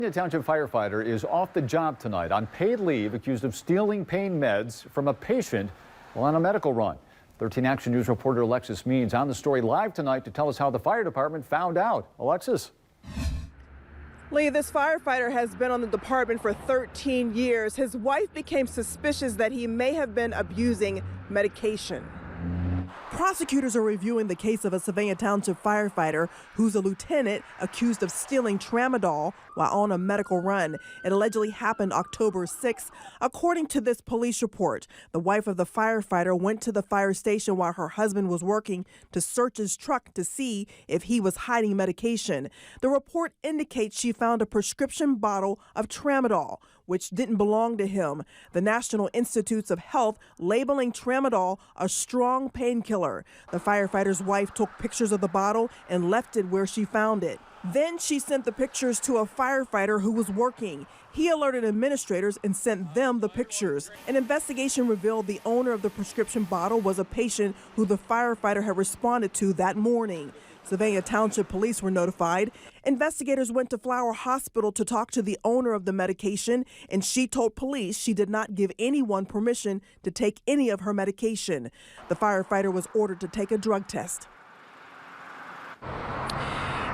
Sylvania Township firefighter is off the job tonight on paid leave, accused of stealing pain meds from a patient while on a medical run. 13 Action News reporter Alexis Means on the story live tonight to tell us how the fire department found out. Alexis. Lee, this firefighter has been on the department for 13 years. His wife became suspicious that he may have been abusing medication. Prosecutors are reviewing the case of a Sylvania Township firefighter who's a lieutenant accused of stealing tramadol while on a medical run. It allegedly happened October 6th. According to this police report, the wife of the firefighter went to the fire station while her husband was working to search his truck to see if he was hiding medication. The report indicates she found a prescription bottle of tramadol, which didn't belong to him. The National Institutes of Health labeling tramadol a strong painkiller. The firefighter's wife took pictures of the bottle and left it where she found it. Then she sent the pictures to a firefighter who was working. He alerted administrators and sent them the pictures. An investigation revealed the owner of the prescription bottle was a patient who the firefighter had responded to that morning. Sylvania Township police were notified. Investigators went to Flower Hospital to talk to the owner of the medication, and she told police she did not give anyone permission to take any of her medication. The firefighter was ordered to take a drug test.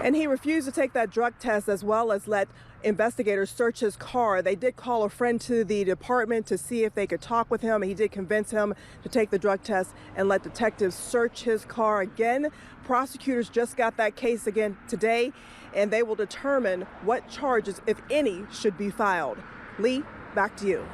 And he refused to take that drug test, as well as let investigators search his car. They did call a friend to the department to see if they could talk with him. He did convince him to take the drug test and let detectives search his car again. Prosecutors just got that case again today, and they will determine what charges, if any, should be filed. Lee, back to you.